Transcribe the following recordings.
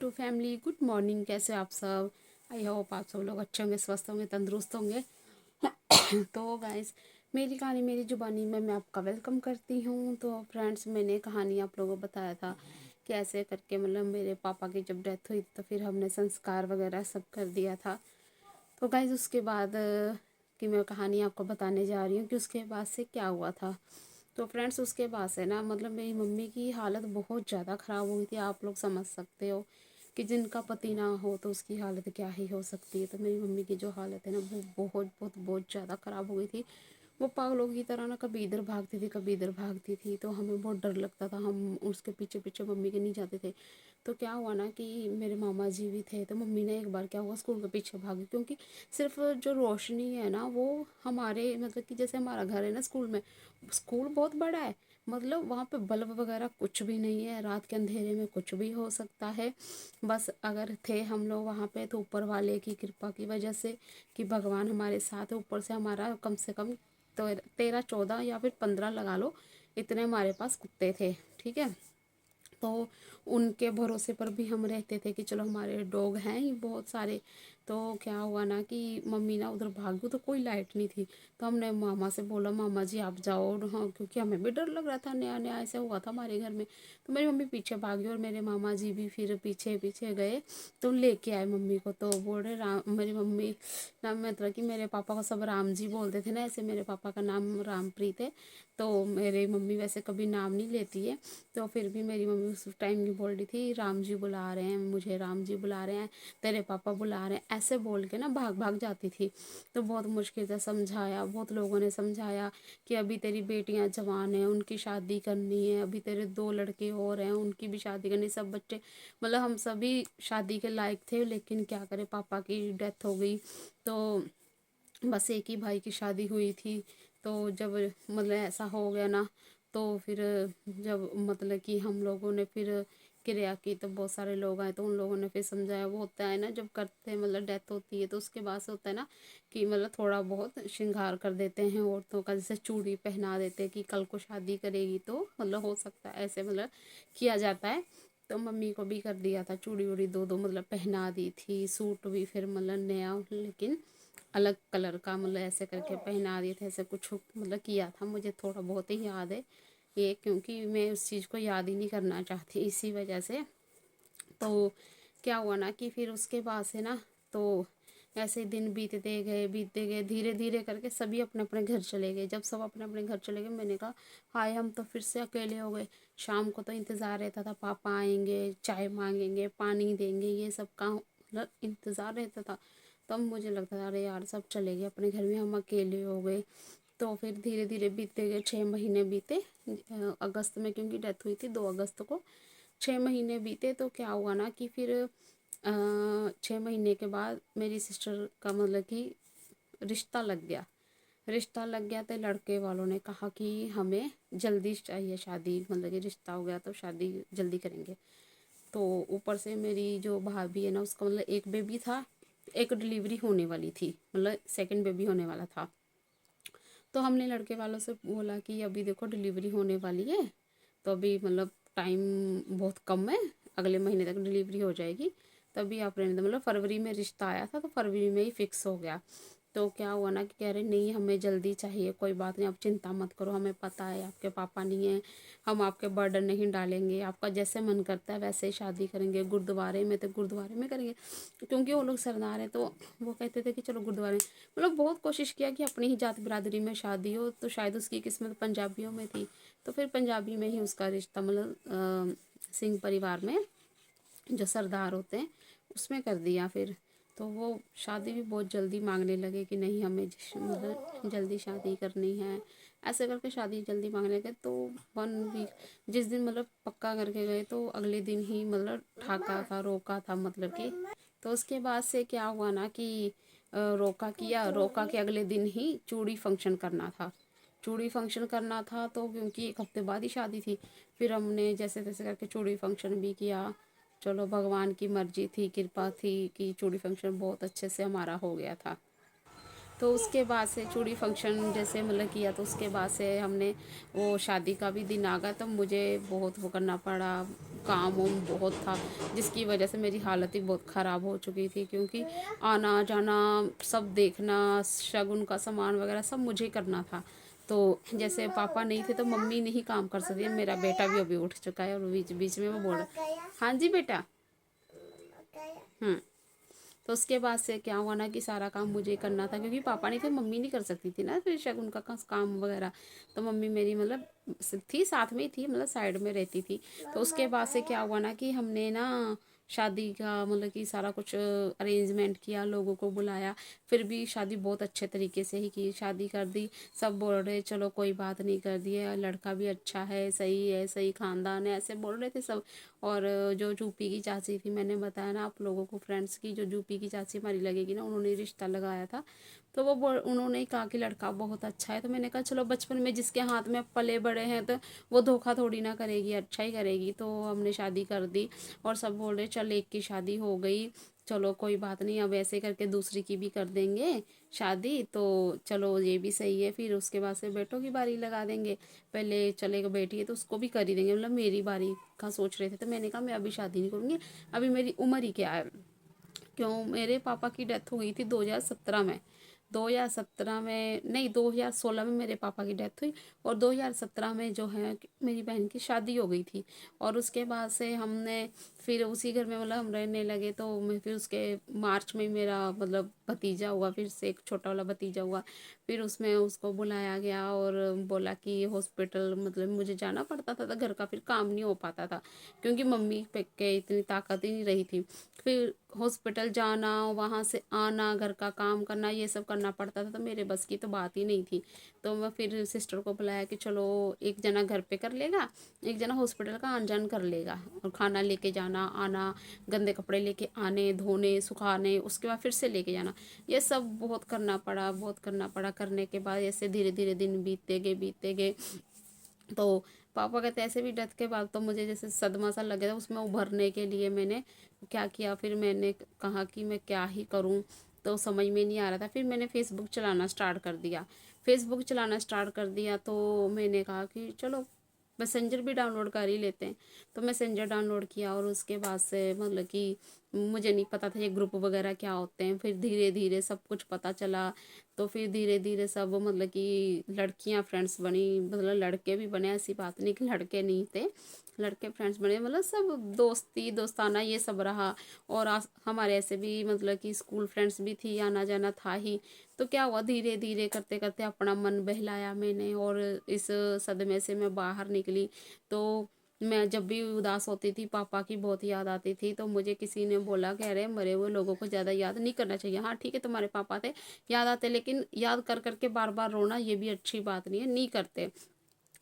To family, good morning. कैसे आप सब? आई होप आप सब लोग अच्छे होंगे, स्वस्थ होंगे, तंदुरुस्त होंगे। तो गाइस, मेरी कहानी मेरी जुबानी में मैं आपका वेलकम करती हूँ। तो फ्रेंड्स, मैंने कहानी आप लोगों को बताया था कि ऐसे करके मतलब मेरे पापा की जब डेथ हुई तो फिर हमने संस्कार वगैरह सब कर दिया था। तो गाइस, उसके बाद कि मैं कहानी आपको बताने जा रही हूँ कि उसके बाद से क्या हुआ था। तो फ्रेंड्स, उसके बाद से ना मतलब मेरी मम्मी की हालत बहुत ज़्यादा ख़राब हो गई थी। आप लोग समझ सकते हो कि जिनका पति ना हो तो उसकी हालत क्या ही हो सकती है। तो मेरी मम्मी की जो हालत है ना वो बहुत बहुत बहुत ज़्यादा ख़राब हो गई थी। वो पागलों की तरह ना कभी इधर भागती थी कभी इधर भागती थी। तो हमें बहुत डर लगता था, हम उसके पीछे पीछे मम्मी के नहीं जाते थे। तो क्या हुआ ना कि मेरे मामा जी भी थे, तो मम्मी ने एक बार क्या हुआ स्कूल के पीछे भागी, क्योंकि सिर्फ जो रोशनी है ना वो हमारे मतलब कि जैसे हमारा घर है ना, स्कूल में स्कूल बहुत बड़ा है, मतलब वहाँ पे बल्ब वगैरह कुछ भी नहीं है। रात के अंधेरे में कुछ भी हो सकता है। बस अगर थे हम लोग वहाँ पे तो ऊपर वाले की कृपा की वजह से कि भगवान हमारे साथ है। ऊपर से हमारा कम से कम तो 13 14 या फिर 15 लगा लो, इतने हमारे पास कुत्ते थे। ठीक है, तो उनके भरोसे पर भी हम रहते थे कि चलो हमारे डॉग हैं ही बहुत सारे। तो क्या हुआ ना कि मम्मी ना उधर भागी तो कोई लाइट नहीं थी। तो हमने मामा से बोला, मामा जी आप जाओ। हाँ, क्योंकि हमें भी डर लग रहा था, नया नया ऐसा हुआ था हमारे घर में। तो मेरी मम्मी पीछे भागी और मेरे मामा जी भी फिर पीछे पीछे गए। तो लेके आए मम्मी को। तो बोल रहे राम, मेरी मम्मी नाम मतलब कि मेरे पापा को सब राम जी बोलते थे ना, ऐसे मेरे पापा का नाम रामप्रीत है। तो मेरी मम्मी वैसे कभी नाम नहीं लेती है। तो फिर भी मेरी मम्मी उस टाइम नहीं बोल रही थी राम जी बुला रहे हैं मुझे, राम जी बुला रहे हैं, तेरे पापा बुला रहे हैं, ऐसे बोल के ना भाग भाग जाती थी। तो बहुत मुश्किल से समझाया, बहुत लोगों ने समझाया कि अभी तेरी बेटियां जवान हैं, उनकी शादी करनी है, अभी तेरे 2 लड़के और हैं, उनकी भी शादी करनी। सब बच्चे मतलब हम सभी शादी के लायक थे, लेकिन क्या करें, पापा की डेथ हो गई। तो बस एक ही भाई की शादी हुई थी। तो जब मतलब ऐसा हो गया ना, तो फिर जब मतलब कि हम लोगों ने फिर क्रिया की तो बहुत सारे लोग आए, तो उन लोगों ने फिर समझाया। वो होता है ना जब करते हैं मतलब डेथ होती है तो उसके बाद से होता है ना कि मतलब थोड़ा बहुत श्रृंगार कर देते हैं औरतों का, जैसे चूड़ी पहना देते हैं कि कल को शादी करेगी तो मतलब हो सकता है, ऐसे मतलब किया जाता है। तो मम्मी को भी कर दिया था, चूड़ी वूड़ी दो दो मतलब पहना दी थी, सूट भी फिर मतलब नया लेकिन अलग कलर का मतलब ऐसे करके पहना दिए थे, ऐसे कुछ मतलब किया था। मुझे थोड़ा बहुत ही याद है ये, क्योंकि मैं उस चीज़ को याद ही नहीं करना चाहती इसी वजह से। तो क्या हुआ ना कि फिर उसके बाद से ना तो ऐसे दिन बीतते गए, धीरे धीरे करके सभी अपने अपने घर चले गए। जब सब अपने अपने घर चले गए, मैंने कहा हाय हम तो फिर से अकेले हो गए। शाम को तो इंतज़ार रहता था, पापा आएंगे, चाय मांगेंगे, पानी देंगे, ये सब का मतलब इंतज़ार रहता था। तब मुझे लगता था अरे यार सब चले गए अपने घर में, हम अकेले हो गए। तो फिर धीरे धीरे बीतते गए, 6 महीने बीते। अगस्त में क्योंकि डेथ हुई थी 2 अगस्त को, 6 महीने बीते। तो क्या हुआ ना कि फिर 6 महीने के बाद मेरी सिस्टर का मतलब कि रिश्ता लग गया। रिश्ता लग गया तो लड़के वालों ने कहा कि हमें जल्दी चाहिए शादी, मतलब कि रिश्ता हो गया तो शादी जल्दी करेंगे। तो ऊपर से मेरी जो भाभी है ना उसका मतलब एक बेबी था, एक डिलीवरी होने वाली थी, मतलब सेकंड बेबी होने वाला था। तो हमने लड़के वालों से बोला कि अभी देखो डिलीवरी होने वाली है, तो अभी मतलब टाइम बहुत कम है, अगले महीने तक डिलीवरी हो जाएगी, तभी आप रहने दो। मतलब फरवरी में रिश्ता आया था तो फरवरी में ही फिक्स हो गया। तो क्या हुआ ना कि कह रहे नहीं हमें जल्दी चाहिए, कोई बात नहीं आप चिंता मत करो, हमें पता है आपके पापा नहीं है, हम आपके बर्डन नहीं डालेंगे, आपका जैसे मन करता है वैसे ही शादी करेंगे, गुरुद्वारे में तो गुरुद्वारे में करेंगे, क्योंकि वो लोग सरदार हैं। तो वो कहते थे कि चलो गुरुद्वारे, मतलब बहुत कोशिश किया कि अपनी ही जात बिरादरी में शादी हो, तो शायद उसकी किस्मत पंजाबियों में थी। तो फिर पंजाबी में ही उसका रिश्ता मतलब सिंह परिवार में जो सरदार होते हैं उसमें कर दिया फिर। तो वो शादी भी बहुत जल्दी मांगने लगे कि नहीं हमें मतलब जल्दी शादी करनी है, ऐसे करके शादी जल्दी मांगने लगे। तो 1 वीक जिस दिन मतलब पक्का करके गए तो अगले दिन ही मतलब ठाका था, रोका था मतलब कि। तो उसके बाद से क्या हुआ ना कि रोका किया, रोका के अगले दिन ही चूड़ी फंक्शन करना था। चूड़ी फंक्शन करना था तो क्योंकि 1 हफ्ते बाद ही शादी थी, फिर हमने जैसे तैसे करके चूड़ी फंक्शन भी किया। चलो भगवान की मर्जी थी, कृपा थी कि चूड़ी फंक्शन बहुत अच्छे से हमारा हो गया था। तो उसके बाद से चूड़ी फंक्शन जैसे मतलब किया, तो उसके बाद से हमने वो शादी का भी दिन आ गया, तो मुझे बहुत वो करना पड़ा, काम वाम बहुत था, जिसकी वजह से मेरी हालत ही बहुत ख़राब हो चुकी थी, क्योंकि आना जाना सब देखना, शगुन का सामान वगैरह सब मुझे ही करना था। तो जैसे पापा नहीं थे तो मम्मी नहीं काम कर सकती है। मेरा बेटा भी अभी उठ चुका है और बीच बीच में वो बोल रहा है हाँ जी बेटा। हम्म। तो उसके बाद से क्या हुआ ना कि सारा काम मुझे करना था, क्योंकि पापा नहीं थे, मम्मी नहीं कर सकती थी ना फिर शगुन का काम वगैरह। तो मम्मी मेरी मतलब थी, साथ में ही थी, मतलब साइड में रहती थी। तो उसके बाद से क्या हुआ ना कि हमने ना शादी का मतलब कि सारा कुछ अरेंजमेंट किया, लोगों को बुलाया, फिर भी शादी बहुत अच्छे तरीके से ही की, शादी कर दी। सब बोल रहे चलो कोई बात नहीं, कर दिया, लड़का भी अच्छा है, सही खानदान है, ऐसे बोल रहे थे सब। और जो यूपी की चाची थी, मैंने बताया ना आप लोगों को फ्रेंड्स की, जो यूपी की चाची हमारी लगेगी ना, उन्होंने रिश्ता लगाया था। तो उन्होंने ही कहा कि लड़का बहुत अच्छा है। तो मैंने कहा चलो, बचपन में जिसके हाथ में पले बड़े हैं तो वो धोखा थोड़ी ना करेगी, अच्छा ही करेगी। तो हमने शादी कर दी और सब बोल रहे चल एक की शादी हो गई, चलो कोई बात नहीं, अब ऐसे करके दूसरी की भी कर देंगे शादी, तो चलो ये भी सही है। फिर उसके बाद से बेटों की बारी लगा देंगे, पहले चलेगा बेटी है तो उसको भी कर ही देंगे, मतलब मेरी बारी का सोच रहे थे। तो मैंने कहा मैं अभी शादी नहीं करूँगी, अभी मेरी उम्र ही क्या है। क्यों, मेरे पापा की डेथ हो गई थी 2017 में, 2017 में नहीं, 2016 में मेरे पापा की डेथ हुई, और 2017 में जो है मेरी बहन की शादी हो गई थी। और उसके बाद से हमने फिर उसी घर में मतलब हम रहने लगे। तो मैं फिर उसके मार्च में मेरा मतलब भतीजा हुआ, फिर से एक छोटा वाला भतीजा हुआ। फिर उसमें उसको बुलाया गया और बोला कि हॉस्पिटल, मतलब मुझे जाना पड़ता था, तो घर का फिर काम नहीं हो पाता था, क्योंकि मम्मी पे के इतनी ताकत ही नहीं रही थी। फिर हॉस्पिटल जाना, वहाँ से आना, घर का काम करना, ये सब करना पड़ता था, तो मेरे बस की तो बात ही नहीं थी। तो मैं फिर सिस्टर को बुलाया कि चलो एक जना घर पे कर लेगा, एक जना हॉस्पिटल का आन जान कर लेगा, और खाना लेके जाना आना, गंदे कपड़े लेके आने, धोने सुखाने, उसके बाद फिर से लेके जाना, ये सब बहुत करना पड़ा, बहुत करना पड़ा। करने के बाद ऐसे धीरे धीरे दिन बीतते गए। तो पापा कहते ऐसे भी डेथ के बाद तो मुझे जैसे सदमा सा लगे था, उसमें उभरने के लिए मैंने क्या किया, फिर मैंने कहा कि मैं क्या ही करूं, तो समझ में नहीं आ रहा था। फिर मैंने फेसबुक चलाना स्टार्ट कर दिया, फेसबुक चलाना स्टार्ट कर दिया। तो मैंने कहा कि चलो मैसेंजर भी डाउनलोड कर ही लेते हैं। तो मैसेंजर डाउनलोड किया, और उसके बाद से मतलब कि मुझे नहीं पता था ये ग्रुप वगैरह क्या होते हैं, फिर धीरे धीरे सब कुछ पता चला। तो फिर धीरे धीरे सब मतलब कि लड़कियां फ्रेंड्स बनी, मतलब लड़के भी बने, ऐसी बात नहीं कि लड़के नहीं थे, लड़के फ्रेंड्स बने, मतलब सब दोस्ती दोस्ताना ये सब रहा। और हमारे ऐसे भी मतलब कि स्कूल फ्रेंड्स भी थी, आना जाना था ही। तो क्या हुआ, धीरे धीरे करते करते अपना मन बहलाया मैंने, और इस सदमे से मैं बाहर निकली। तो मैं जब भी उदास होती थी, पापा की बहुत याद आती थी, तो मुझे किसी ने बोला कि अरे मरे हुए लोगों को ज़्यादा याद नहीं करना चाहिए। हाँ ठीक है, तुम्हारे पापा थे, याद आते, लेकिन याद कर करके बार बार रोना ये भी अच्छी बात नहीं है, नहीं करते।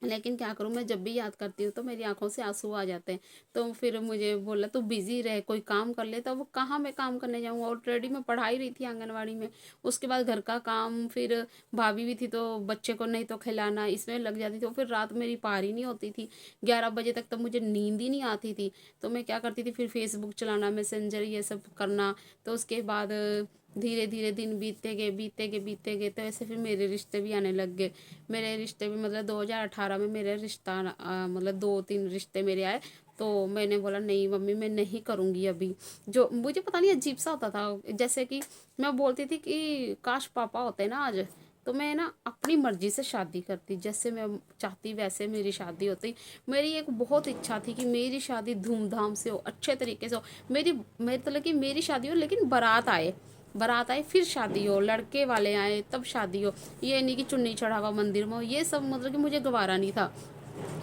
लेकिन क्या करूँ, मैं जब भी याद करती हूँ तो मेरी आंखों से आंसू आ जाते हैं। तो फिर मुझे बोला तू बिजी रहे, कोई काम कर ले। तो वो कहाँ मैं काम करने जाऊँगा, ऑलरेडी मैं पढ़ा ही रही थी आंगनवाड़ी में, उसके बाद घर का काम, फिर भाभी भी थी तो बच्चे को नहीं तो खिलाना, इसमें लग जाती थी। तो फिर रात मेरी पार ही नहीं होती थी, 11 बजे तक तो मुझे नींद ही नहीं आती थी। तो मैं क्या करती थी, फिर फेसबुक चलाना, मैसेंजर ये सब करना। तो उसके बाद धीरे धीरे दिन बीतते गए तो ऐसे फिर मेरे रिश्ते भी आने लग गए। मेरे रिश्ते भी मतलब 2018 में मेरे रिश्ता मतलब 2-3 रिश्ते मेरे आए। तो मैंने बोला नहीं मम्मी, मैं नहीं करूँगी अभी। जो मुझे पता नहीं अजीब सा होता था, जैसे कि मैं बोलती थी कि काश पापा होते ना आज, तो मैं ना अपनी मर्जी से शादी करती, जैसे मैं चाहती वैसे मेरी शादी होती। मेरी एक बहुत इच्छा थी कि मेरी शादी धूमधाम से हो, अच्छे तरीके से हो। मेरी मतलब कि मेरी शादी हो, लेकिन बारात आए फिर शादी हो, लड़के वाले आए तब शादी हो। ये नहीं कि चुन्नी चढ़ा हुआ मंदिर में हो, ये सब मतलब कि मुझे गवारा नहीं था।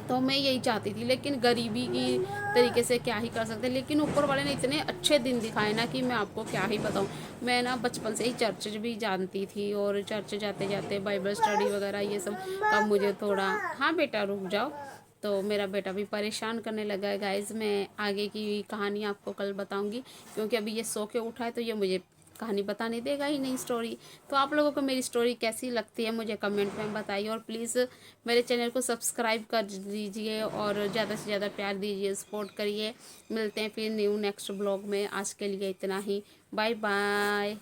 तो मैं यही चाहती थी, लेकिन गरीबी की तरीके से क्या ही कर सकते। लेकिन ऊपर वाले ने इतने अच्छे दिन दिखाए ना कि मैं आपको क्या ही बताऊँ। मैं ना बचपन से ही चर्च भी जानती थी, और चर्च जाते जाते बाइबल स्टडी वगैरह ये सब का मुझे थोड़ा। हाँ बेटा रुक जाओ। तो मेरा बेटा भी परेशान करने लगा है गाइज। मैं आगे की कहानी आपको कल बताऊंगी, क्योंकि अभी ये सो के उठा है, तो ये मुझे कहानी बताने देगा ही नहीं, स्टोरी। तो आप लोगों को मेरी स्टोरी कैसी लगती है मुझे कमेंट में बताइए, और प्लीज़ मेरे चैनल को सब्सक्राइब कर दीजिए, और ज़्यादा से ज़्यादा प्यार दीजिए, सपोर्ट करिए। मिलते हैं फिर नेक्स्ट ब्लॉग में, आज के लिए इतना ही। Bye bye.